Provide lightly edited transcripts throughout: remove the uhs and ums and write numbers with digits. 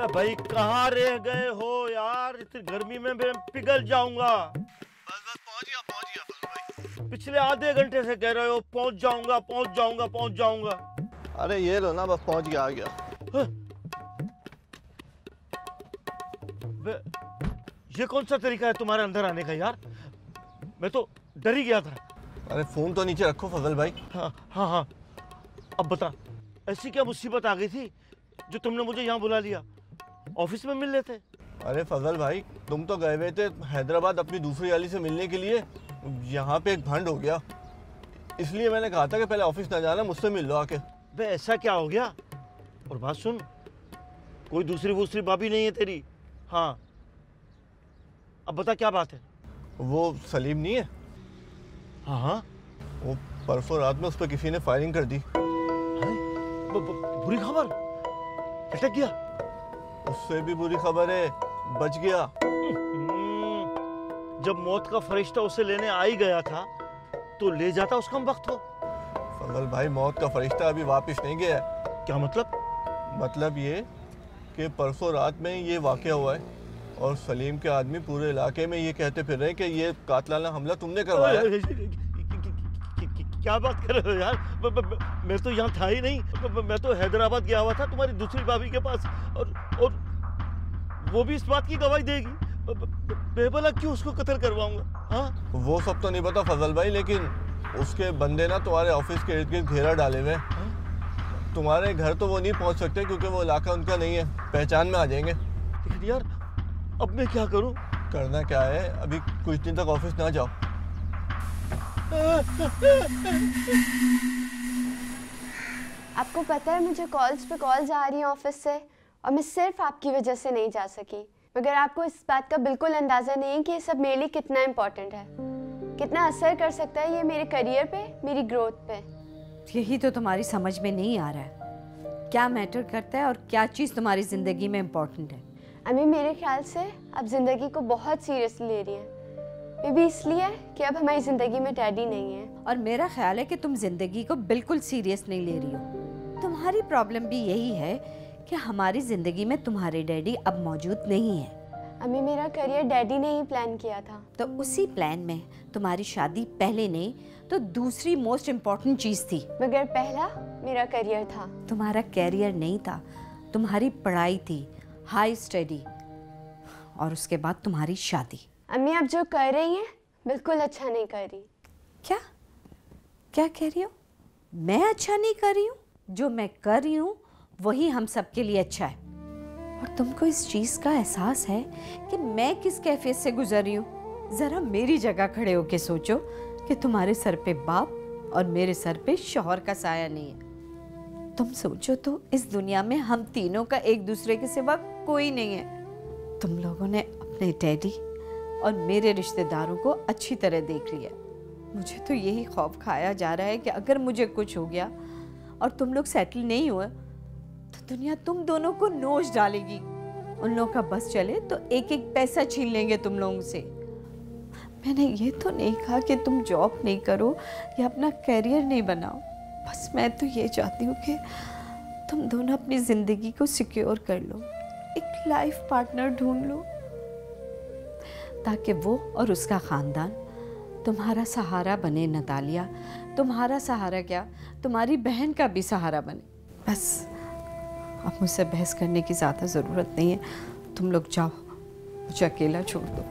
भाई कहाँ रह गए हो यार, इतनी गर्मी में मैं पिघल जाऊंगा। बस पहुंच गया फजल भाई। पिछले आधे घंटे से कह रहे हो पहुंच जाऊंगा पहुंच जाऊंगा पहुंच जाऊंगा। अरे ये लो ना, बस पहुंच गया, आ गया। ये कौन सा तरीका है तुम्हारे अंदर आने का यार, मैं तो डर ही गया था। अरे फोन तो नीचे रखो फजल भाई। हाँ हाँ हाँ, अब बता ऐसी क्या मुसीबत आ गई थी जो तुमने मुझे यहाँ बुला लिया, ऑफिस में मिल लेते। अरे फजल भाई, तुम तो गए हुए थे हैदराबाद अपनी दूसरी वाली से मिलने के लिए, यहाँ पे एक भंड हो गया, इसलिए मैंने कहा था कि पहले ऑफिस ना जाना, मुझसे मिल लो आके। बे ऐसा क्या हो गया? और बात सुन, कोई दूसरी भाभी नहीं है तेरी? हाँ अब बता क्या बात है। वो सलीम नहीं है? हाँ हाँ, वो परसों रात में उस पर किसी ने फायरिंग कर दी। बुरी खबर, अटक गया? उससे भी बुरी खबर है, बच गया। जब मौत का फरिश्ता उसे लेने आ ही गया था तो ले जाता उसका वक्त हो। फजल भाई, मौत का फरिश्ता अभी वापस नहीं गया है। क्या मतलब? मतलब ये कि परसों रात में ये वाकया हुआ है और सलीम के आदमी पूरे इलाके में ये कहते फिर रहे हैं कि ये कातलाना हमला तुमने करवाया। क्या बात कर रहे हो यार, मैं तो यहाँ था ही नहीं, मैं तो हैदराबाद गया हुआ था तुम्हारी दूसरी भाभी के पास, और वो भी इस बात की गवाही देगी। बेबला क्यों उसको कत्ल करवाऊंगा? हाँ वो सब तो नहीं पता फजल भाई, लेकिन उसके बंदे ना तुम्हारे ऑफिस के इर्द गिर्द घेरा डाले हुए। तुम्हारे घर तो वो नहीं पहुंच सकते क्योंकि वो इलाका उनका नहीं है, पहचान में आ जाएंगे। लेकिन यार अब मैं क्या करूं? करना क्या है, अभी कुछ दिन तक ऑफिस ना जाओ। आपको पता है मुझे कॉल्स पे कॉल्स आ रही हैं ऑफिस से, और मैं सिर्फ आपकी वजह से नहीं जा सकी। मगर आपको इस बात का बिल्कुल अंदाज़ा नहीं है कि ये सब मेरे लिए कितना इम्पोर्टेंट है, कितना असर कर सकता है ये मेरे करियर पे, मेरी ग्रोथ पे। यही तो तुम्हारी समझ में नहीं आ रहा है, क्या मैटर करता है और क्या चीज़ तुम्हारी ज़िंदगी में इम्पोर्टेंट है। अम्मी मेरे ख्याल से आप ज़िंदगी को बहुत सीरियसली ले रही हैं, मे भी इसलिए कि अब हमारी ज़िंदगी में डैडी नहीं है। और मेरा ख्याल है कि तुम ज़िंदगी को बिल्कुल सीरियस नहीं ले रही हो। तुम्हारी प्रॉब्लम भी यही है कि हमारी ज़िंदगी में तुम्हारे डैडी अब मौजूद नहीं है। अम्मी मेरा करियर डैडी ने ही प्लान किया था। तो उसी प्लान में तुम्हारी शादी पहले नहीं तो दूसरी मोस्ट इम्पॉर्टेंट चीज़ थी। मगर पहला मेरा करियर था। तुम्हारा कैरियर नहीं था, तुम्हारी पढ़ाई थी, हाई स्टडी, और उसके बाद तुम्हारी शादी। अम्मी आप जो कर रही हैं बिल्कुल अच्छा नहीं कर रही। क्या क्या कह रही हो? मैं अच्छा नहीं कर रही हूँ? जो मैं कर रही हूँ वही हम सबके लिए अच्छा है। और तुमको इस चीज़ का एहसास है कि मैं किस कैफियत से गुजर रही हूँ? ज़रा मेरी जगह खड़े होके सोचो कि तुम्हारे सर पे बाप और मेरे सर पे शौहर का साया नहीं है। तुम सोचो तो इस दुनिया में हम तीनों का एक दूसरे के सिवा कोई नहीं है। तुम लोगों ने अपने डैडी और मेरे रिश्तेदारों को अच्छी तरह देख लिया। मुझे तो यही खौफ खाया जा रहा है कि अगर मुझे कुछ हो गया और तुम लोग सेटल नहीं हुए तो दुनिया तुम दोनों को नोच डालेगी। उन लोगों का बस चले तो एक एक पैसा छीन लेंगे तुम लोगों से। मैंने ये तो नहीं कहा कि तुम जॉब नहीं करो या अपना करियर नहीं बनाओ, बस मैं तो ये चाहती हूँ कि तुम दोनों अपनी ज़िंदगी को सिक्योर कर लो, एक लाइफ पार्टनर ढूंढ लो ताकि वो और उसका ख़ानदान तुम्हारा सहारा बने। नतालिया, तुम्हारा सहारा क्या, तुम्हारी बहन का भी सहारा बने। बस अब मुझसे बहस करने की ज़्यादा ज़रूरत नहीं है, तुम लोग जाओ, मुझे अकेला छोड़ दो,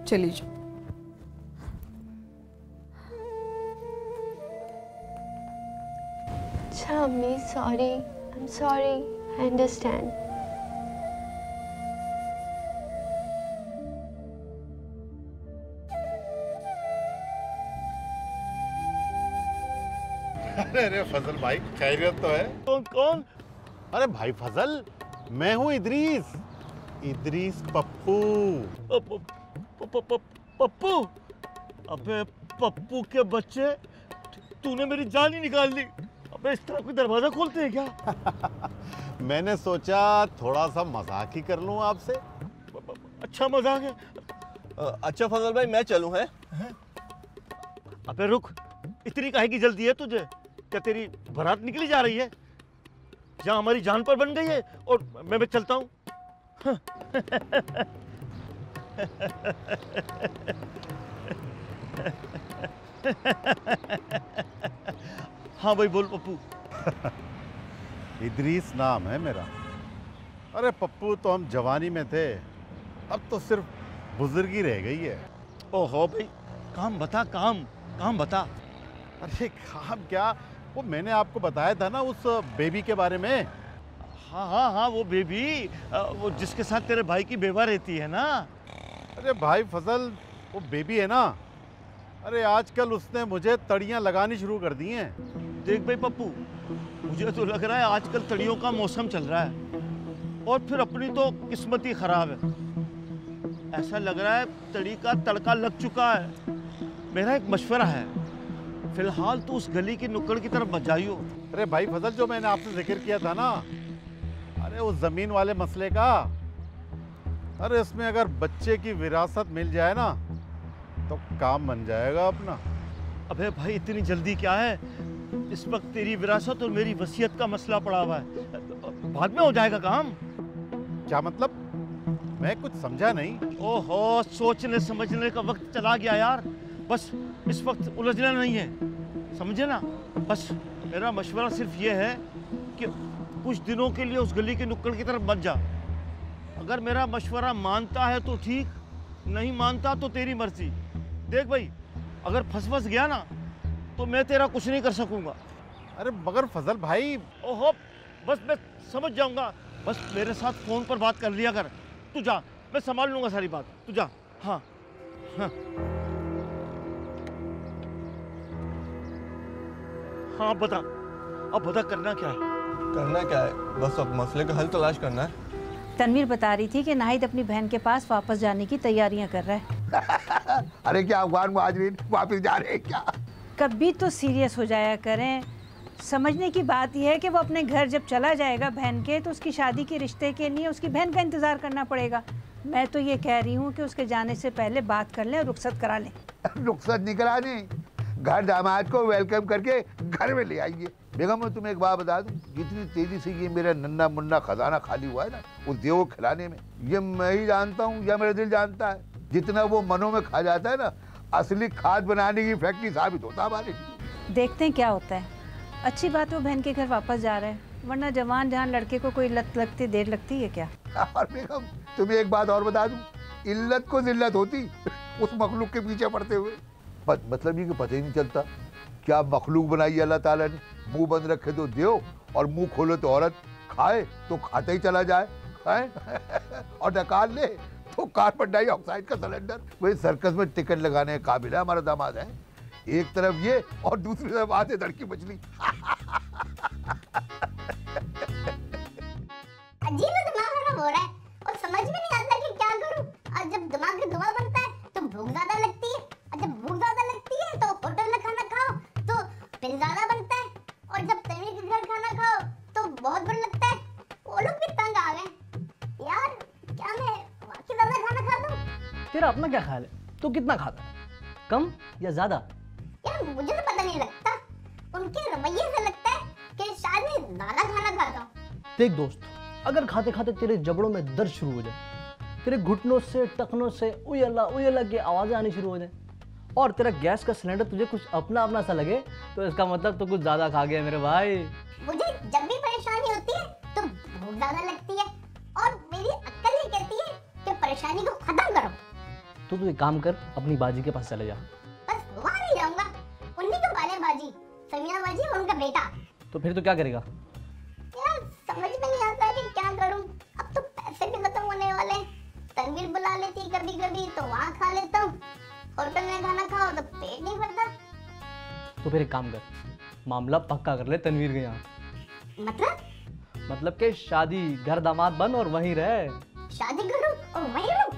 चली जाओ। अच्छा अम्मी, sorry, I am sorry, I understand. अरे फजल भाई, खैरियत तो है? कौन कौन? अरे भाई फजल, मैं हूँ इदरीस, इदरीस पप्पू। पप्पू? अबे पप्पू के बच्चे, तूने मेरी जान ही निकाल दी। अबे इस तरह कोई दरवाजा खोलते हैं क्या? मैंने सोचा थोड़ा सा मजाक ही कर लूँ आपसे। अच्छा मजाक है। अच्छा फजल भाई, मैं चलूँ है? अबे रुक, इतनी काहे की जल्दी है तुझे? क्या तेरी बारात निकली जा रही है? जहाँ हमारी जान पर बन गई है, और मैं चलता हूँ। हाँ भाई बोल पप्पू। इदरीस नाम है मेरा। अरे पप्पू, तो हम जवानी में थे, अब तो सिर्फ बुजुर्गी रह गई है। ओहो भाई, काम बता, काम बता। अरे काम क्या, वो मैंने आपको बताया था ना उस बेबी के बारे में। हाँ, वो बेबी, वो जिसके साथ तेरे भाई की बेवा रहती है ना। अरे भाई फजल, वो बेबी है ना, अरे आजकल उसने मुझे तड़ियाँ लगानी शुरू कर दी हैं। देख भाई पप्पू, मुझे तो लग रहा है आजकल तड़ियों का मौसम चल रहा है, और फिर अपनी तो किस्मत ही खराब है। ऐसा लग रहा है तड़ी का तड़का लग चुका है। मेरा एक मशवरा है, फिलहाल तो उस गली की नुक्कड़ की तरफ मत जाइयो। अरे भाई फजल, जो मैंने आपसे जिक्र किया था ना, अरे उस जमीन वाले मसले का, अरे इसमें अगर बच्चे की विरासत मिल जाए ना तो काम बन जाएगा अपना। अबे भाई, इतनी जल्दी क्या है? इस वक्त तेरी विरासत और मेरी वसीयत का मसला पड़ा हुआ है, बाद में हो जाएगा काम। क्या मतलब? मैं कुछ समझा नहीं। ओहो, सोचने समझने का वक्त चला गया यार। बस इस वक्त उलझना नहीं है, समझे ना। बस मेरा मशवरा सिर्फ ये है कि कुछ दिनों के लिए उस गली के नुक्कड़ की तरफ मत जा। अगर मेरा मशवरा मानता है तो ठीक, नहीं मानता तो तेरी मर्जी। देख भाई, अगर फंस गया ना तो मैं तेरा कुछ नहीं कर सकूंगा। अरे मगर फजल भाई। ओहो, बस मैं समझ जाऊंगा। बस मेरे साथ फोन पर बात कर लिया कर। तू जा, मैं संभाल लूंगा सारी बात, तू जा। हाँ। हाँ बता, अब बता करना क्या है? करना क्या है, बस अब मसले का हल तलाश करना है। तनवीर बता रही थी कि नाहिद अपनी बहन के पास वापस जाने की तैयारियां कर रहा है। अरे क्या अफगान मुहाजिरीन वापस जा रहे हैं क्या? कभी तो सीरियस हो जाया करें। समझने की बात यह है कि वो अपने घर जब चला जाएगा बहन के, तो उसकी शादी के रिश्ते के लिए उसकी बहन का इंतज़ार करना पड़ेगा। मैं तो ये कह रही हूँ कि उसके जाने से पहले बात कर लें और रुखसत करा लें। रुखसत नहीं करानी, घर दामाद को वेलकम करके घर में ले आइए। बेगम, मैं तुम्हें एक बात बता दूं, जितनी तेजी से ये मेरा नन्ना मुन्ना खजाना खाली हुआ है ना उस देव को खिलाने में, ये मैं ही जानता हूँ या मेरा दिल जानता है। जितना वो मनों में खा जाता है ना, असली खाद बनाने की फैक्ट्री साबित होता है हमारी। देखते हैं क्या होता है। अच्छी बात वो बहन के घर वापस जा रहे हैं, वरना जवान जहान लड़के को कोई लत लगती देर लगती है क्या? और बेगम, तुम्हें एक बात और बता दूं, इल्लत को जिल्लत होती उस मखलूक के पीछे पड़ते हुए। मतलब ये कि पता ही नहीं चलता क्या मखलूक बनाई अल्लाह ताला ने। मुंह बंद रखे तो देव, और मुंह खोले तो औरत, खाए तो खाते ही चला जाए, खाए और निकाल ले तो कार्बन डाइऑक्साइड का सिलेंडर। वही सर्कस में टिकट लगाने के काबिल है हमारा दामाद है। एक तरफ ये और दूसरी तरफ आते धड़की मछली। अजीब दिमाग खराब हो रहा है और समझ में नहीं आता कि क्या करूं। और जब दिमाग में धुआं बनता है तो भूख ज्यादा लगती है, और जब भूख ज्यादा लगती है तो होटल में खाना खाओ तो बिल ज्यादा बनता है, और जब तन्वीर के घर खाना खाओ तो बहुत बुरा लगता है। वो लोग भी तंग आ गए यार। क्या मैं वाकई ज्यादा खाना खाता हूँ? तेरा अपना क्या ख्याल है, तू कितना खाता है, कम या ज्यादा? यार मुझे तो पता नहीं लगता, उनके रवैये से लगता है कि शायद मैं ज्यादा खाना खाता हूँ। देख दोस्त, अगर खाते खाते तेरे जबड़ों में दर्द शुरू हो जाए, तेरे घुटनों से टखनों से उय अल्लाह की आवाज़ें आनी शुरू हो जाए, और तेरा गैस का सिलेंडर तुझे कुछ अपना अपना सा लगे, तो इसका मतलब तो कुछ ज़्यादा खा गया मेरे भाई। मुझे जब भी परेशानी होती है तो भूख ज्यादा लगती है, और मेरी अक्ल ये कहती है कि परेशानी को खत्म करो। तो तू एक काम कर, अपनी बाजी के पास चले जा। बस वहाँ नहीं जाऊंगा, उन्हीं को पाले बाजी, समीना बाजी और उनका बेटा। तो फिर तो क्या करेगा? यार समझ में नहीं आता है कि क्या करूं। अब तो पैसे भी खत्म होने वाले हैं। तनवीर बुला लेती कभी कभी तो वहाँ खा लेता हूँ, होटल में खाना खाओ तो पेट नहीं भरता। तो फिर एक काम कर, मामला पक्का कर ले तनवीर के यहाँ। मतलब कि शादी, घर दामाद बन और वहीं रहे। शादी करूं और वहीं रहूं?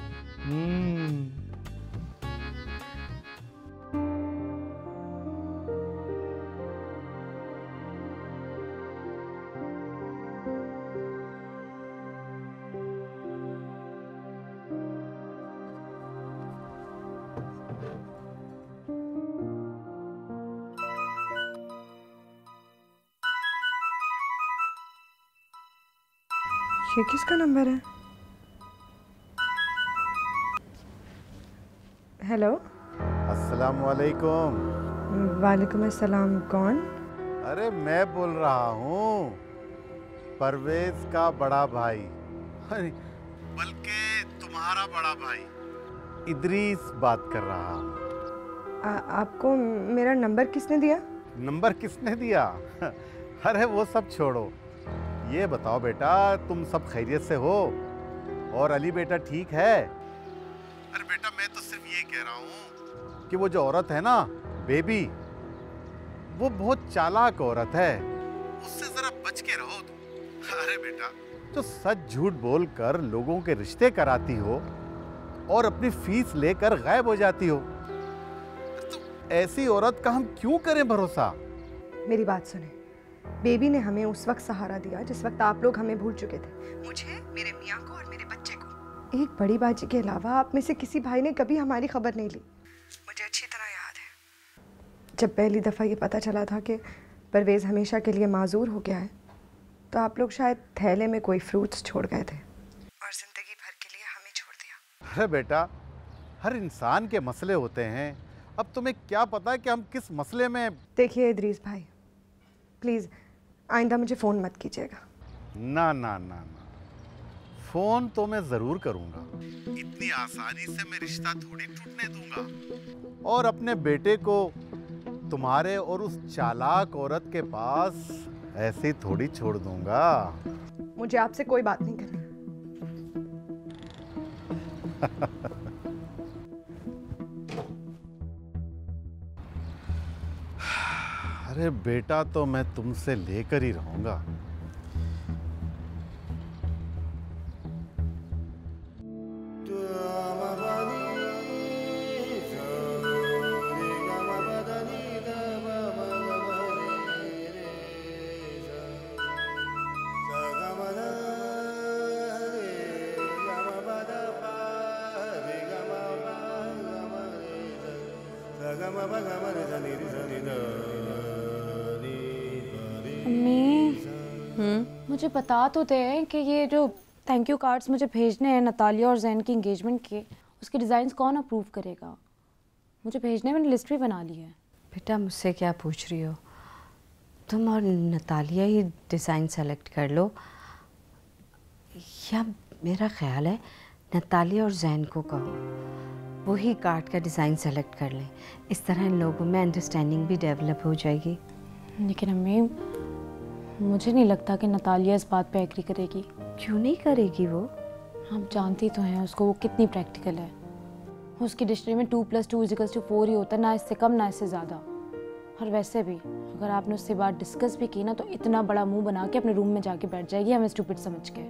ये किसका नंबर है? हेलो। अस्सलाम वालेकुम। वालेकुम अस्सलाम। कौन? अरे मैं बोल रहा हूँ परवेज का बड़ा भाई, अरे बल्कि तुम्हारा बड़ा भाई इदरीस बात कर रहा हूँ। आपको मेरा नंबर किसने दिया? नंबर किसने दिया? अरे वो सब छोड़ो, ये बताओ बेटा तुम सब खैरियत से हो और अली बेटा ठीक है? अरे बेटा मैं तो सिर्फ ये कह रहा हूँ कि वो जो औरत है ना बेबी, वो बहुत चालाक औरत है, उससे जरा बच के रहो तुम। अरे बेटा जो सच झूठ बोलकर लोगों के रिश्ते कराती हो और अपनी फीस लेकर गायब हो जाती हो, तो ऐसी औरत का हम क्यों करें भरोसा? मेरी बात सुने, बेबी ने हमें उस वक्त सहारा दिया जिस वक्त आप लोग हमें भूल चुके थे, मुझे, मेरे मियाँ को और मेरे बच्चे को। एक बड़ी बाजी के अलावा आप में से किसी भाई ने कभी हमारी खबर नहीं ली। मुझे अच्छी तरह याद है जब पहली दफ़ा ये पता चला था कि परवेज़ हमेशा के लिए माजूर हो गया है, तो आप लोग शायद थैले में कोई फ्रूट्स छोड़ गए थे और ज़िंदगी भर के लिए हमें छोड़ दिया। अरे बेटा हर इंसान के मसले होते हैं, अब तुम्हें क्या पता कि हम किस मसले में। देखिए इदरीस भाई, प्लीज़ आइंदा मुझे फ़ोन मत कीजिएगा। ना ना ना ना, फोन तो मैं जरूर करूंगा, इतनी आसानी से मैं रिश्ता थोड़ी टूटने दूंगा और अपने बेटे को तुम्हारे और उस चालाक औरत के पास ऐसे थोड़ी छोड़ दूंगा। मुझे आपसे कोई बात नहीं करनी। अरे बेटा तो मैं तुमसे लेकर ही रहूंगा। मुझे बता तो दे कि ये जो थैंक यू कार्ड्स मुझे भेजने हैं नतालिया और जैन की एंगेजमेंट के, उसके डिज़ाइंस कौन अप्रूव करेगा? मुझे भेजने में लिस्ट भी बना ली है। बेटा मुझसे क्या पूछ रही हो? तुम और नतालिया ही डिज़ाइन सेलेक्ट कर लो, या मेरा ख्याल है नतालिया और जैन को कहो वही कार्ड का डिज़ाइन सेलेक्ट कर लें। इस तरह इन लोगों में अंडरस्टैंडिंग भी डेवलप हो जाएगी। लेकिन अम्मी मुझे नहीं लगता कि नतालिया इस बात पे एग्री करेगी। क्यों नहीं करेगी वो? हम जानती तो हैं उसको, वो कितनी प्रैक्टिकल है। उसकी डिक्शनरी में 2 + 2 = 4 ही होता है, ना इससे कम ना इससे ज़्यादा। और वैसे भी अगर आपने उससे बात डिस्कस भी की ना, तो इतना बड़ा मुंह बना के अपने रूम में जाके बैठ जाएगी हमें स्टूपिड समझ के।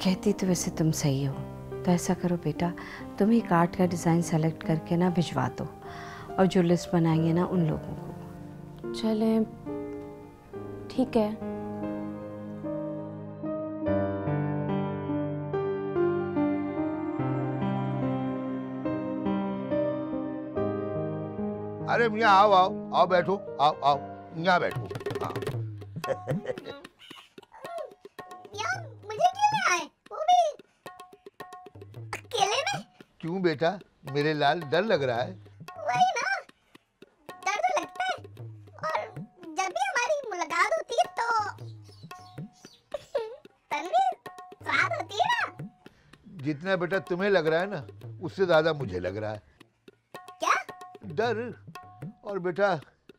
कहती तो वैसे तुम सही हो, तो ऐसा करो बेटा, तुम ही कार्ड का डिज़ाइन सेलेक्ट करके ना भिजवा दो, और जो लिस्ट बनाएंगे ना उन लोगों को। चलें, ठीक है। अरे मियाँ आओ आओ आओ, बैठो, आओ आओ यहाँ बैठो। हाँ। यार मुझे क्यों नहीं आए, वो भी अकेले में? क्यों बेटा, मेरे लाल डर लग रहा है? वही ना, डर तो लगता है, और जब भी हमारी मुलाकात होती है तो तन्वीर साथ होती है ना। जितना बेटा तुम्हें लग रहा है ना, उससे ज्यादा मुझे लग रहा है। क्या? डर। और बेटा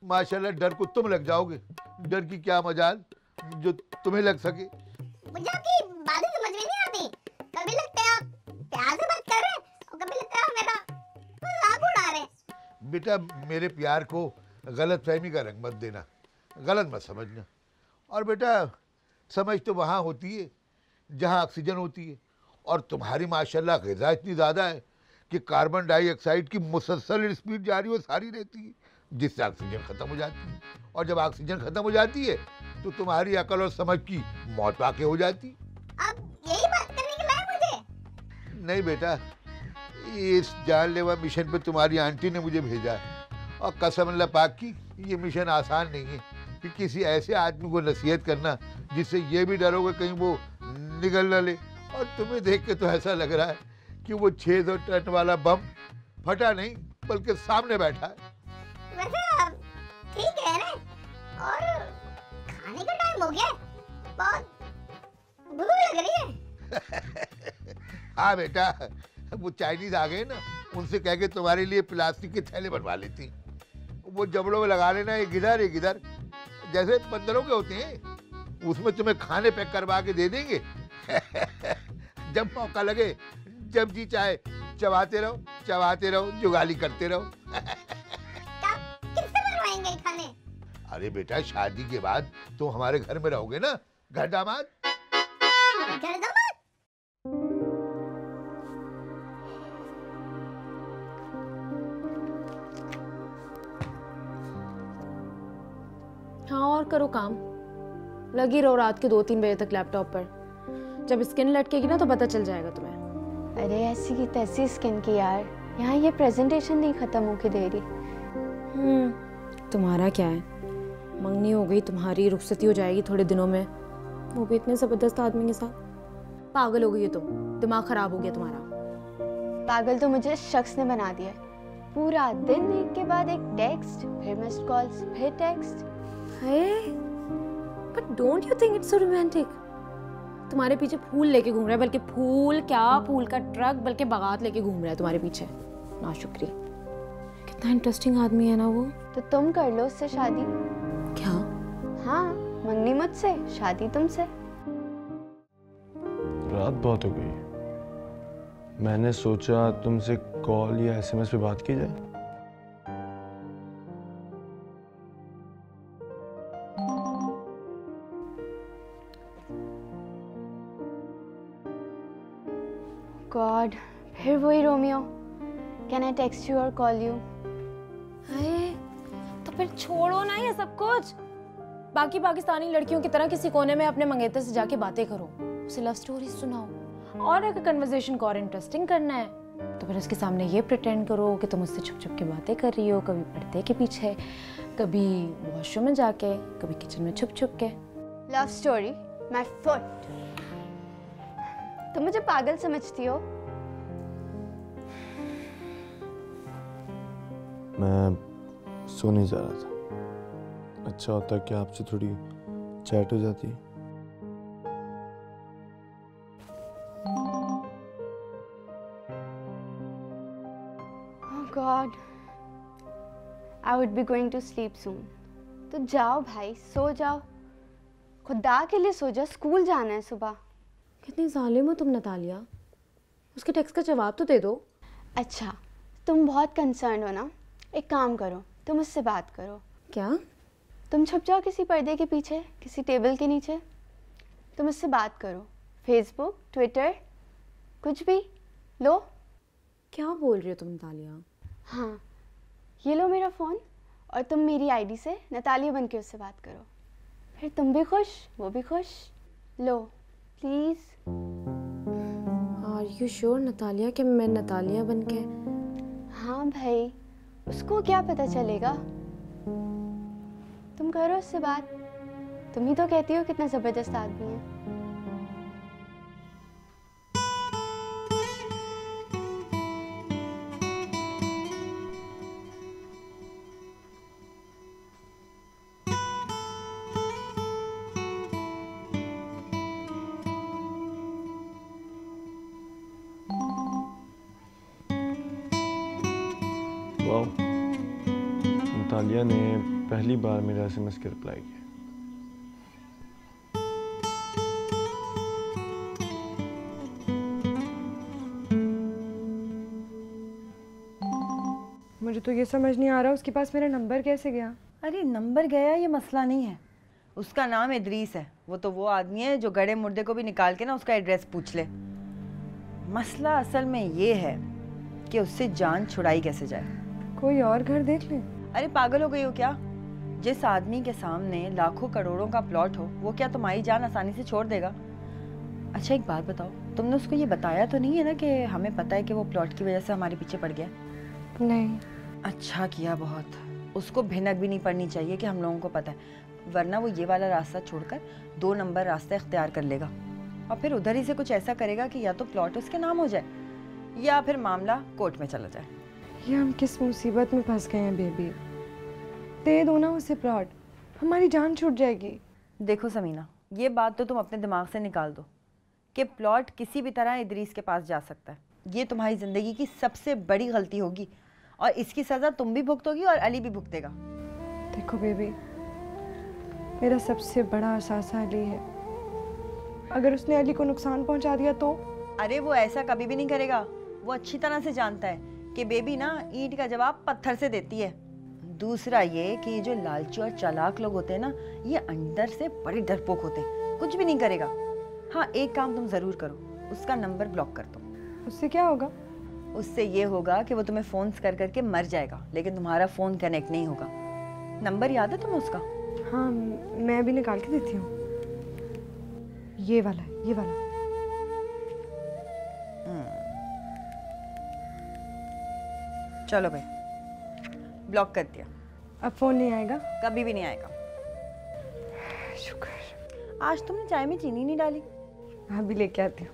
माशाल्लाह डर को तुम लग जाओगे, डर की क्या मजाल जो तुम्हें लग सके। मुझे आपकी बातें समझ में नहीं आती। कभी लगता है आप प्यार से बात कर रहे हैं और कभी लगता है आप मेरा मजाक उड़ा रहे हैं। बेटा मेरे प्यार को गलत फहमी का रंग मत देना, गलत मत समझना। और बेटा समझ तो वहाँ होती है जहाँ ऑक्सीजन होती है, और तुम्हारी माशाल्लाह ग़िज़ा इतनी ज़्यादा है कि कार्बन डाइऑक्साइड की मुसलसल स्पीड जारी और सारी रहती है, जिससे ऑक्सीजन ख़त्म हो जाती है। और जब ऑक्सीजन ख़त्म हो जाती है तो तुम्हारी अकल और समझ की मौत वाक़ई हो जाती। अब यही बात करने के लिए मुझे? नहीं बेटा, इस जानलेवा मिशन पे तुम्हारी आंटी ने मुझे भेजा है, और कसम अल्लाह पाक की ये मिशन आसान नहीं है कि किसी ऐसे आदमी को नसीहत करना जिससे ये भी डरोगे कहीं वो निगल न ले। और तुम्हें देख के तो ऐसा लग रहा है कि वो 600 टन वाला बम फटा नहीं बल्कि सामने बैठा है। वैसे आप ठीक कह रहे हैं। और खाने का टाइम हो गया, बहुत भूख लग रही है। हाँ बेटा, वो चाइनीज आ गए ना, उनसे कह के तुम्हारे लिए प्लास्टिक के थैले बनवा लेती। वो जबड़ों में लगा लेना, एक इधर जैसे बंदरों के होते हैं, उसमें तुम्हें खाने पैक करवा के दे देंगे। जब मौका लगे, जब जी चाहे चबाते रहो, जुगाली करते रहो। किससे बनवाएंगे खाने? अरे बेटा, शादी के बाद तुम हमारे घर में रहोगे ना, घर दामाद। हाँ, और करो काम, लगी रहो रात के 2-3 बजे तक लैपटॉप पर। जब स्किन लटकेगी ना तो पता चल जाएगा तुम्हें। अरे ऐसी की तैसी स्किन की यार, यहाँ ये प्रेजेंटेशन नहीं खत्म होके दे रही। तुम्हारा क्या है, मंगनी हो गई तुम्हारी, रुखसती हो जाएगी थोड़े दिनों में, वो भी इतने जबरदस्त आदमी के साथ। पागल हो गई है तुम, दिमाग खराब हो गया तुम्हारा। पागल तो मुझे इस शख्स ने बना दिया। पूरा दिन एक के बाद एक टेक्स्ट, फिर मिस्ड कॉल्स, फिर text. But don't you think it's so romantic? तुम्हारे पीछे फूल लेके घूम रहा है, बल्कि फूल क्या, फूल का ट्रक, बल्कि बागात लेके घूम रहा है तुम्हारे पीछे। नाशुक्री, कितना इंटरेस्टिंग आदमी है ना वो। तो तुम कर लो उससे शादी। क्या? हाँ, मंगनी मुझसे, शादी तुमसे। रात बहुत हो गई, मैंने सोचा तुमसे कॉल या SMS पे बात की जाए। गॉड, फिर वही Romeo. Can I text you और कॉल यू? तो फिर छोड़ो ना ये सब कुछ, बाकी पाकिस्तानी लड़कियों की तरह किसी कोने में अपने मंगेतर से जाके बातें करो, उसे लव स्टोरी सुनाओ, और अगर कन्वर्सेशन को और इंटरेस्टिंग करना है तो फिर उसके सामने ये प्रिटेंड करो कि तुम उससे छुप छुप के बातें कर रही हो, कभी पर्दे के पीछे, कभी वॉशरूम में जाके, कभी किचन में छुप छुप के। Love story my foot. तुम मुझे पागल समझती हो? मैं सोने जा रहा था, अच्छा होता कि आपसे थोड़ी चैट हो जाती। Oh God, I would be going to sleep soon. तो जाओ भाई, सो जाओ, खुदा के लिए सो जाओ, स्कूल जाना है सुबह। कितनी जालिम हो तुम नतालिया, उसके टेक्स्ट का जवाब तो दे दो। अच्छा, तुम बहुत कंसर्न हो ना, एक काम करो, तुम मुझसे बात करो। क्या? तुम छुप जाओ किसी पर्दे के पीछे, किसी टेबल के नीचे, तुम मुझसे बात करो। फेसबुक, ट्विटर, कुछ भी लो। क्या बोल रही हो तुम नतालिया? हाँ, ये लो मेरा फ़ोन, और तुम मेरी आईडी से नतालिया बन के उससे बात करो, फिर तुम भी खुश, वो भी खुश। लो please. Are you sure Natalia कि मैं नतालिया बन के? हाँ भाई, उसको क्या पता चलेगा, तुम करो उससे बात, तुम ही तो कहती हो कितना ज़बरदस्त आदमी है। वाह, नतालिया ने पहली बार मेरा SMS के रिप्लाई किया। मुझे तो ये समझ नहीं आ रहा उसके पास मेरा नंबर कैसे गया। अरे नंबर गया ये मसला नहीं है, उसका नाम इदरीस है, वो आदमी है जो गड़े मुर्दे को भी निकाल के ना उसका एड्रेस पूछ ले। मसला असल में ये है कि उससे जान छुड़ाई कैसे जाए। कोई और घर देख ले। अरे पागल हो गई हो क्या? जिस आदमी के सामने लाखों करोड़ों का प्लॉट हो, वो क्या तुम्हारी जान आसानी से छोड़ देगा? अच्छा एक बात बताओ, तुमने उसको ये बताया तो नहीं है ना कि हमें पता है कि वो प्लॉट की वजह से हमारे पीछे पड़ गया? नहीं। अच्छा किया बहुत, उसको भिनक भी नहीं पड़नी चाहिए कि हम लोगों को पता है, वरना वो ये वाला रास्ता छोड़कर 2 नंबर रास्ता इख्तियार कर लेगा। और फिर उधर ही से कुछ ऐसा करेगा कि या तो प्लॉट उसके नाम हो जाए या फिर मामला कोर्ट में चला जाए। ये हम किस मुसीबत में फंस गए हैं बेबी। दे दो ना उसे प्लॉट, हमारी जान छूट जाएगी। देखो समीना, ये बात तो तुम अपने दिमाग से निकाल दो कि प्लॉट किसी भी तरह इदरीस के पास जा सकता है। ये तुम्हारी ज़िंदगी की सबसे बड़ी गलती होगी और इसकी सज़ा तुम भी भुगतोगी और अली भी भुगतेगा। देखो बेबी, मेरा सबसे बड़ा असासा अली है। अगर उसने अली को नुकसान पहुंचा दिया तो? अरे वो ऐसा कभी भी नहीं करेगा। वो अच्छी तरह से जानता है कि बेबी ना ईंट का जवाब पत्थर से देती है। दूसरा ये कि ये जो लालची और चालाक लोग होते हैं ना, ये अंदर से बड़े डरपोक होते हैं। कुछ भी नहीं करेगा। हाँ, एक काम तुम ज़रूर करो, उसका नंबर ब्लॉक कर दो। उससे क्या होगा? उससे ये होगा कि वो तुम्हें फ़ोन्स कर करके मर जाएगा, लेकिन तुम्हारा फ़ोन कनेक्ट नहीं होगा। नंबर याद है तुम्हें उसका? हाँ, मैं भी निकाल के देती हूँ। ये वाला है, ये वाला। चलो भाई, ब्लॉक कर दिया। अब फ़ोन नहीं आएगा? कभी भी नहीं आएगा। शुक्र। आज तुमने चाय में चीनी नहीं डाली। हाँ, भी लेके आती हूँ।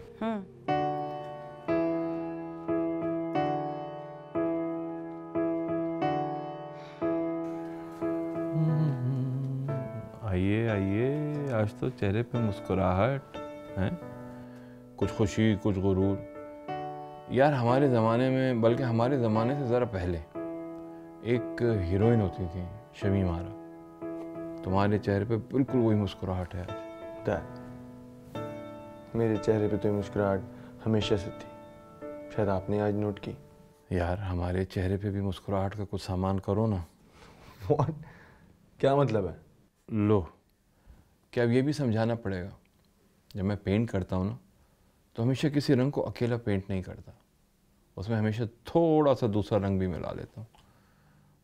आइए आइए, आज तो चेहरे पे मुस्कुराहट है, कुछ खुशी कुछ गुरूर। यार हमारे ज़माने में, बल्कि हमारे ज़माने से ज़रा पहले एक हीरोइन होती थी, शमीम आरा। तुम्हारे चेहरे पे बिल्कुल वही मुस्कुराहट है आज। डैड, मेरे चेहरे पे तो ये मुस्कुराहट हमेशा से थी, शायद आपने आज नोट की। यार हमारे चेहरे पे भी मुस्कुराहट का कुछ सामान करो ना। What? क्या मतलब है? लो, क्या अब ये भी समझाना पड़ेगा, जब मैं पेंट करता हूँ ना तो हमेशा किसी रंग को अकेला पेंट नहीं करता, उसमें हमेशा थोड़ा सा दूसरा रंग भी मिला लेता हूँ।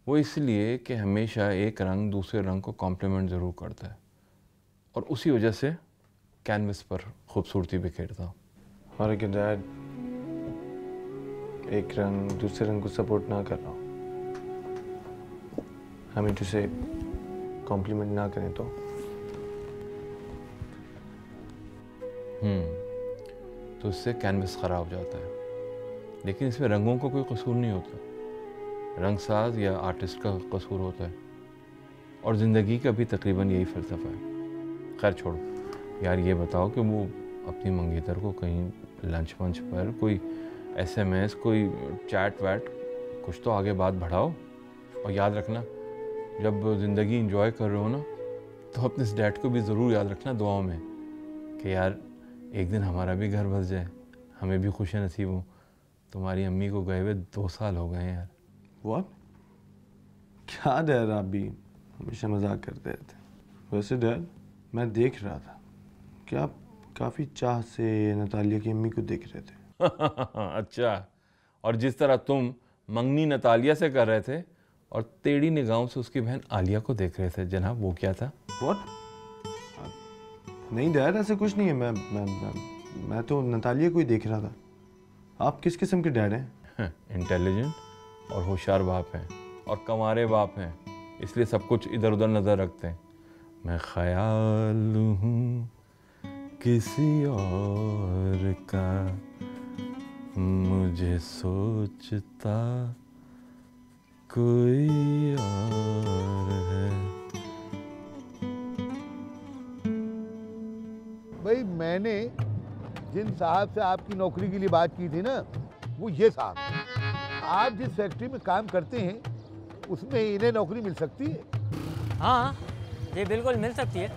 वो इसलिए कि हमेशा एक रंग दूसरे रंग को कॉम्प्लीमेंट ज़रूर करता है, और उसी वजह से कैनवस पर खूबसूरती बिखेरता हूँ। और कि डैड, एक रंग दूसरे रंग को सपोर्ट ना कर रहा हूँ, हमें तुझे कॉम्प्लीमेंट ना करें तो? तो इससे कैनवस ख़राब हो जाता है, लेकिन इसमें रंगों का कोई कसूर नहीं होता, रंगसाज या आर्टिस्ट का कसूर होता है। और ज़िंदगी का भी तकरीबन यही फ़लसफ़ा है। खैर छोड़ो यार, ये बताओ कि वो अपनी मंगेतर को कहीं लंच वंच पर कोई SMS, कोई चैट वैट, कुछ तो आगे बात बढ़ाओ। और याद रखना, जब ज़िंदगी इंजॉय कर रहे हो ना, तो अपने इस डैड को भी ज़रूर याद रखना दुआओं में कि यार एक दिन हमारा भी घर बस जाए, हमें भी खुशियाँ नसीब हो। तुम्हारी अम्मी को गए हुए 2 साल हो गए यार। What? क्या डैड, आप भी हमेशा मजाक करते रहते। वैसे डैड, मैं देख रहा था कि आप काफ़ी चाह से नतालिया की अम्मी को देख रहे थे। अच्छा, और जिस तरह तुम मंगनी नतालिया से कर रहे थे और टेढ़ी निगाहों से उसकी बहन आलिया को देख रहे थे, जनाब वो क्या था? What? नहीं डैड, ऐसे कुछ नहीं है। मैं तो नतालिया को ही देख रहा था। आप किस किस्म के डैड हैं? इंटेलिजेंट और होशियार बाप हैं, और कंवारे बाप हैं, इसलिए सब कुछ इधर उधर नज़र रखते हैं। मैं ख्याल हूँ किसी और का, मुझे सोचता कोई और है। भाई मैंने जिन साहब से आपकी नौकरी के लिए बात की थी ना, वो ये साहब, आप जिस फैक्ट्री में काम करते हैं उसमें इन्हें नौकरी मिल सकती है? हाँ जी बिल्कुल मिल सकती है।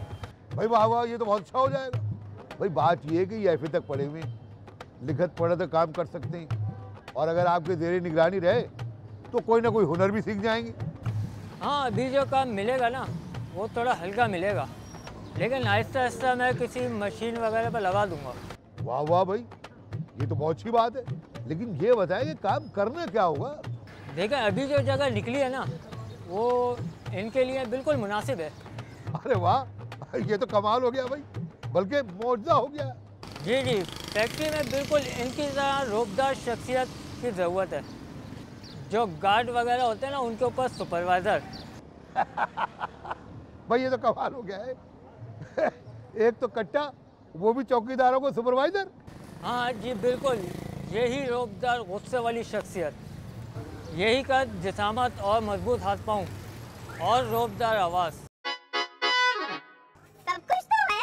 भाई वाह वाह, ये तो बहुत अच्छा हो जाएगा। भाई बात ये है कि ये FA तक पढ़े हुए हैं, लिखत पढ़त काम कर सकते हैं, और अगर आपके ज़ेरे निगरानी रहे तो कोई ना कोई हुनर भी सीख जाएंगे। हाँ, अभी जो काम मिलेगा ना वो थोड़ा हल्का मिलेगा, लेकिन आहिस्ता आहिस्ता मैं किसी मशीन वगैरह पर लगा दूंगा। वाह वाह भाई, ये तो बहुत अच्छी बात है, लेकिन ये बताएं कि काम करना क्या होगा? देखें, अभी जो जगह निकली है ना वो इनके लिए बिल्कुल मुनासिब है। अरे वाह, ये तो कमाल हो गया भाई, बल्कि मौजूदा हो गया। जी जी, फैक्ट्री में बिल्कुल इनकी तरह रोबदार शख्सियत की ज़रूरत है। जो गार्ड वगैरह होते हैं ना, उनके ऊपर सुपरवाइज़र। भाई ये तो कमाल हो गया है। एक तो कट्टा वो भी चौकीदारों को सुपरवाइजर। हाँ जी बिल्कुल, यही रौबदार गुस्से वाली शख्सियत, यही का जिसामत और मजबूत हाथ पाँव और रौबदार आवाज़। सब कुछ तो है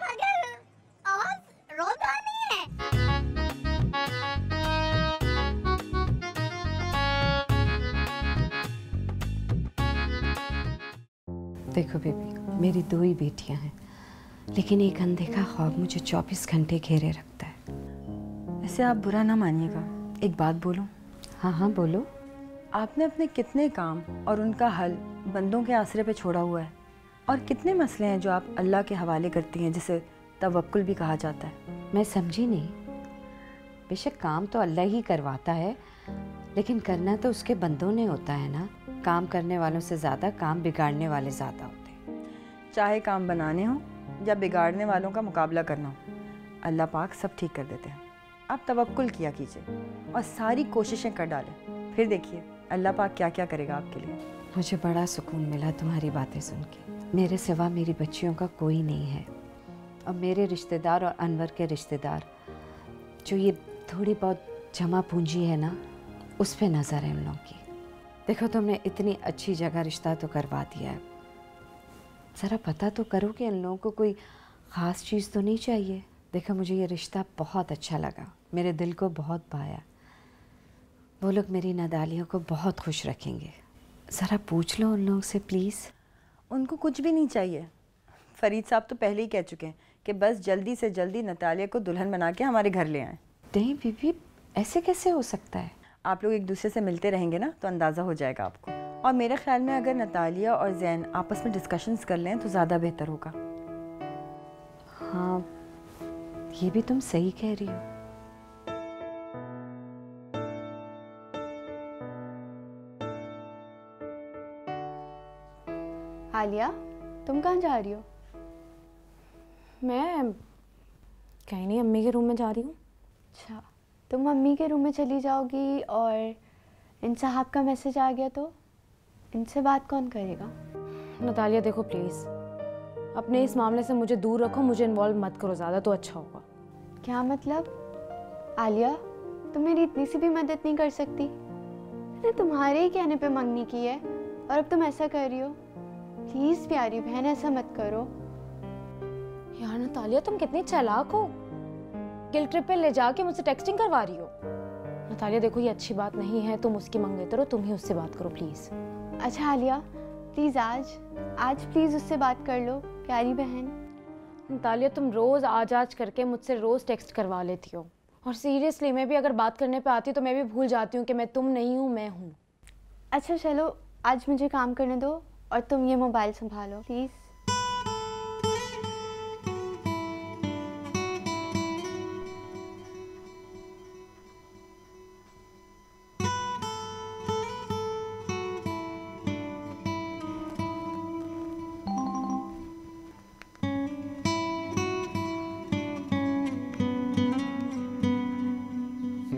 मगर आवाज रौबदार नहीं है। देखो बेबी, मेरी 2 ही बेटियां हैं, लेकिन एक अनदेखा ख्वाब मुझे 24 घंटे घेरे रखता है। ऐसे आप बुरा ना मानिएगा, एक बात बोलूं? हाँ हाँ बोलो। आपने अपने कितने काम और उनका हल बंदों के आसरे पे छोड़ा हुआ है, और कितने मसले हैं जो आप अल्लाह के हवाले करती हैं, जिसे तवक्कुल भी कहा जाता है। मैं समझी नहीं। बेशक काम तो अल्लाह ही करवाता है, लेकिन करना तो उसके बंदों ने होता है ना। काम करने वालों से ज़्यादा काम बिगाड़ने वाले ज़्यादा होते हैं। चाहे काम बनाने हो या बिगाड़ने वालों का मुकाबला करना हो, अल्लाह पाक सब ठीक कर देते हैं। आप तवक्कुल किया कीजिए और सारी कोशिशें कर डालें, फिर देखिए अल्लाह पाक क्या क्या करेगा आपके लिए। मुझे बड़ा सुकून मिला तुम्हारी बातें सुन के। मेरे सिवा मेरी बच्चियों का कोई नहीं है, और मेरे रिश्तेदार और अनवर के रिश्तेदार, जो ये थोड़ी बहुत जमा पूंजी है ना, उस पे नज़र है उन लोगों की। देखो तुमने इतनी अच्छी जगह रिश्ता तो करवा दिया है, ज़रा पता तो करो कि इन लोगों को कोई ख़ास चीज़ तो नहीं चाहिए। देखो मुझे ये रिश्ता बहुत अच्छा लगा, मेरे दिल को बहुत भाया। वो लोग मेरी नदालियों को बहुत खुश रखेंगे। ज़रा पूछ लो उन लोगों से प्लीज़। उनको कुछ भी नहीं चाहिए। फरीद साहब तो पहले ही कह चुके हैं कि बस जल्दी से जल्दी नतालिया को दुल्हन बना के हमारे घर ले आएं। नहीं बीबी, ऐसे कैसे हो सकता है? आप लोग एक दूसरे से मिलते रहेंगे ना, तो अंदाज़ा हो जाएगा आपको। और मेरे ख्याल में अगर नतालिया और जैन आपस में डिस्कशंस कर लें तो ज़्यादा बेहतर होगा। हाँ, ये भी तुम सही कह रही हो। आलिया, तुम कहाँ जा रही हो? मैं कहीं नहीं, अम्मी के रूम में जा रही हूँ। अच्छा, तुम मम्मी के रूम में चली जाओगी और इन साहब का मैसेज आ गया तो इनसे बात कौन करेगा? नतालिया देखो प्लीज़, अपने इस मामले से मुझे दूर रखो, मुझे इन्वॉल्व मत करो ज़्यादा, तो अच्छा होगा। क्या मतलब? आलिया, तुम मेरी इतनी सी भी मदद नहीं कर सकती? मैंने तुम्हारे ही कहने पे मंगनी की है और अब तुम ऐसा कर रही हो। प्लीज़ प्यारी बहन, ऐसा मत करो। यार नतालिया, तुम कितनी चालाक हो, गिल्ट ट्रिप पे ले जाके मुझसे टेक्सटिंग करवा रही हो। नतालिया देखो, ये अच्छी बात नहीं है, तुम उसकी मंगेतर हो, तुम ही उससे बात करो प्लीज़। अच्छा आलिया, प्लीज़ आज प्लीज़ उससे बात कर लो प्यारी बहन। नतालिया, तुम रोज़ आज करके मुझसे रोज़ टेक्स्ट करवा लेती हो, और सीरियसली मैं भी अगर बात करने पे आती तो मैं भी भूल जाती हूँ कि मैं तुम नहीं हूँ, मैं हूँ। अच्छा चलो, आज मुझे काम करने दो और तुम ये मोबाइल संभालो प्लीज़।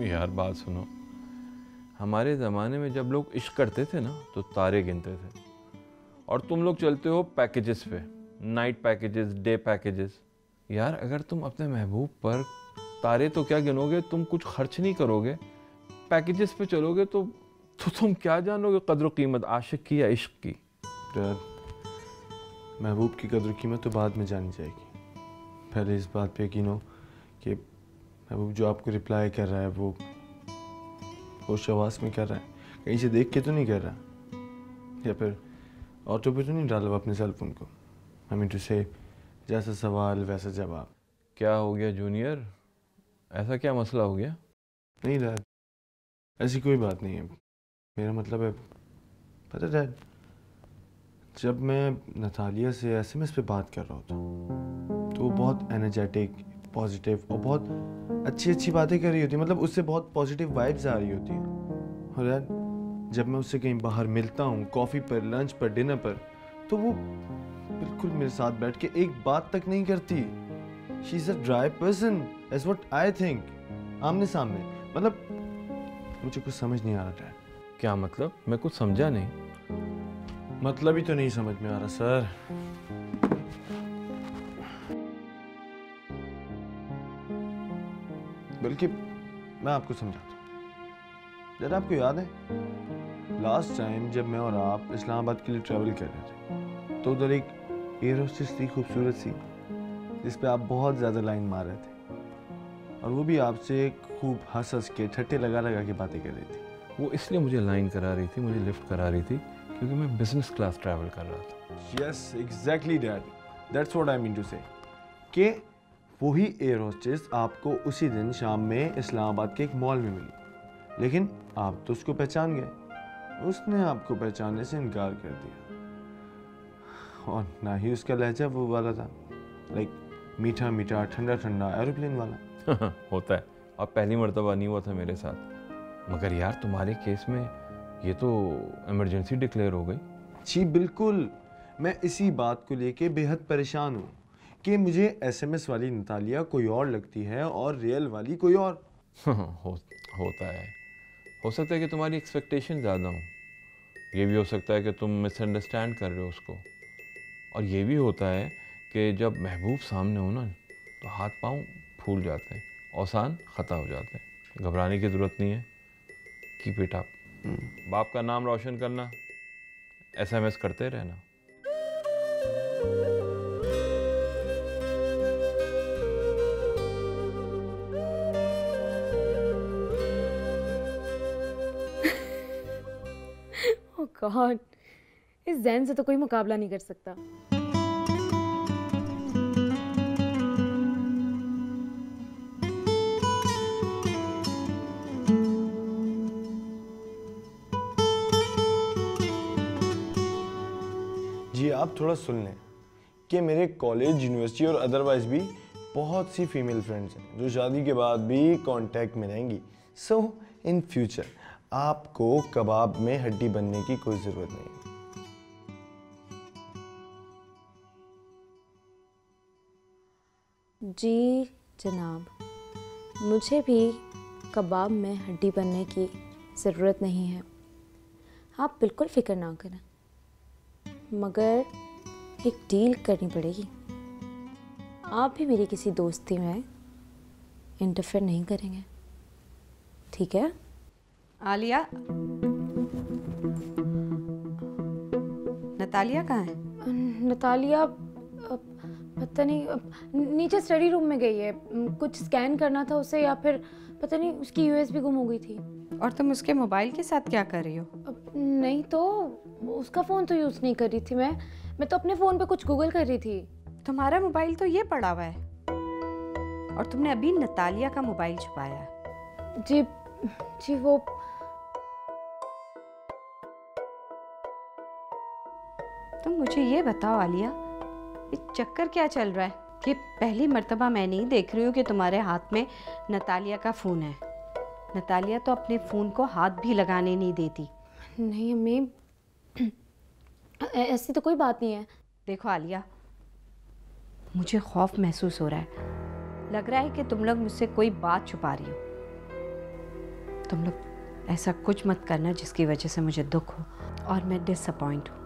यार बात सुनो, हमारे ज़माने में जब लोग इश्क करते थे ना तो तारे गिनते थे, और तुम लोग चलते हो पैकेजेस पे, नाइट पैकेजेस, डे पैकेजेस। यार अगर तुम अपने महबूब पर तारे तो क्या गिनोगे, तुम कुछ खर्च नहीं करोगे, पैकेजेस पे चलोगे तो तुम क्या जानोगे कदर कीमत आशिक की या इश्क की। महबूब की कदर कीमत तो बाद में जानी जाएगी, पहले इस बात पे यकीन हो कि महबूब जो आपको रिप्लाई कर रहा है वो होश आवाज़ में कर रहा है, कहीं से देख के तो नहीं कर रहा, या फिर ऑटो पे तो नहीं डाला अपने सेल फोन को। आई मीन टू से, जैसा सवाल वैसा जवाब। क्या हो गया जूनियर, ऐसा क्या मसला हो गया? नहीं डैड, ऐसी कोई बात नहीं है। मेरा मतलब है, पता डैड, जब मैं नतालिया से एसएमएस पे बात कर रहा होता हूँ तो वो बहुत एनर्जेटिक, पॉजिटिव और बहुत अच्छी बातें कर रही होती है, मतलब उससे बहुत पॉजिटिव वाइब्स आ रही होती हैं। और यार जब मैं उससे कहीं बाहर मिलता हूँ, कॉफ़ी पर, लंच पर, डिनर पर, तो वो बिल्कुल मेरे साथ बैठ के एक बात तक नहीं करती। She is a dry person, that's what I think. आमने सामने, मतलब मुझे कुछ समझ नहीं आ रहा डैड। क्या मतलब? मैं कुछ समझा नहीं। मतलब ही तो नहीं समझ में आ रहा सर। बल्कि मैं आपको समझाता हूँ। जरा आपको याद है लास्ट टाइम जब मैं और आप इस्लामाबाद के लिए ट्रैवल कर रहे थे तो उधर एक एयर होस्टेस थी खूबसूरत सी, जिस पे आप बहुत ज़्यादा लाइन मार रहे थे और वो भी आपसे खूब हंस हंस के ठट्टे लगा लगा के बातें कर रही थी। वो इसलिए मुझे लाइन करा रही थी, मुझे लिफ्ट करा रही थी क्योंकि मैं बिजनेस क्लास ट्रैवल कर रहा था। Yes exactly dad, that's what I mean to say कि वही एयर होस्टेस आपको उसी दिन शाम में इस्लामाबाद के एक मॉल में मिली, लेकिन आप तो उसको पहचान गए। उसने आपको पहचानने से इनकार कर दिया और ना ही उसका लहजा वो वाला था, लाइक मीठा मीठा ठंडा ठंडा एरोप्लेन वाला। होता है, अब पहली मर्तबा नहीं हुआ था मेरे साथ। मगर यार तुम्हारे केस में ये तो इमरजेंसी डिक्लेयर हो गई। जी बिल्कुल, मैं इसी बात को लेके बेहद परेशान हूँ कि मुझे एसएमएस वाली नतालिया कोई और लगती है और रियल वाली कोई और। होता है, हो सकता है कि तुम्हारी एक्सपेक्टेशन ज़्यादा हो, ये भी हो सकता है कि तुम मिसअंडरस्टैंड कर रहे हो उसको, और ये भी होता है कि जब महबूब सामने हो ना तो हाथ पांव फूल जाते हैं, औसान ख़ता हो जाते हैं। घबराने की ज़रूरत नहीं है, कीप इट अप। बाप का नाम रोशन करना, एसएमएस करते रहना। ओह गॉड, इस जैन से तो कोई मुकाबला नहीं कर सकता। जी आप थोड़ा सुन लें कि मेरे कॉलेज, यूनिवर्सिटी और अदरवाइज भी बहुत सी फीमेल फ्रेंड्स हैं जो शादी के बाद भी कांटेक्ट में रहेंगी। सो इन फ्यूचर आपको कबाब में हड्डी बनने की कोई ज़रूरत नहीं। जी जनाब, मुझे भी कबाब में हड्डी बनने की ज़रूरत नहीं है, आप बिल्कुल फ़िक्र ना करें। मगर एक डील करनी पड़ेगी, आप भी मेरी किसी दोस्ती में इंटरफेयर नहीं करेंगे, ठीक है? आलिया, नतालिया कहाँ है? नतालिया पता नहीं, नीचे स्टडी रूम में गई है, कुछ स्कैन करना था उसे, या फिर पता नहीं उसकी यूएसबी गुम हो गई थी। और तुम उसके मोबाइल के साथ क्या कर रही हो? नहीं तो उसका फ़ोन तो यूज़ नहीं कर रही थी मैं तो अपने फ़ोन पे कुछ गूगल कर रही थी। तुम्हारा मोबाइल तो ये पड़ा हुआ है और तुमने अभी नतालिया का मोबाइल छुपाया है। जी वो तुम मुझे ये बताओ आलिया, ये चक्कर क्या चल रहा है कि पहली मर्तबा मैं नहीं देख रही हूँ कि तुम्हारे हाथ में नतालिया का फ़ोन है। नतालिया तो अपने फ़ोन को हाथ भी लगाने नहीं देती। नहीं अम्मी, ऐसी तो कोई बात नहीं है। देखो आलिया, मुझे खौफ महसूस हो रहा है, लग रहा है कि तुम लोग मुझसे कोई बात छुपा रही हो। तुम लोग ऐसा कुछ मत करना जिसकी वजह से मुझे दुख हो और मैं डिसअपॉइंट हूँ।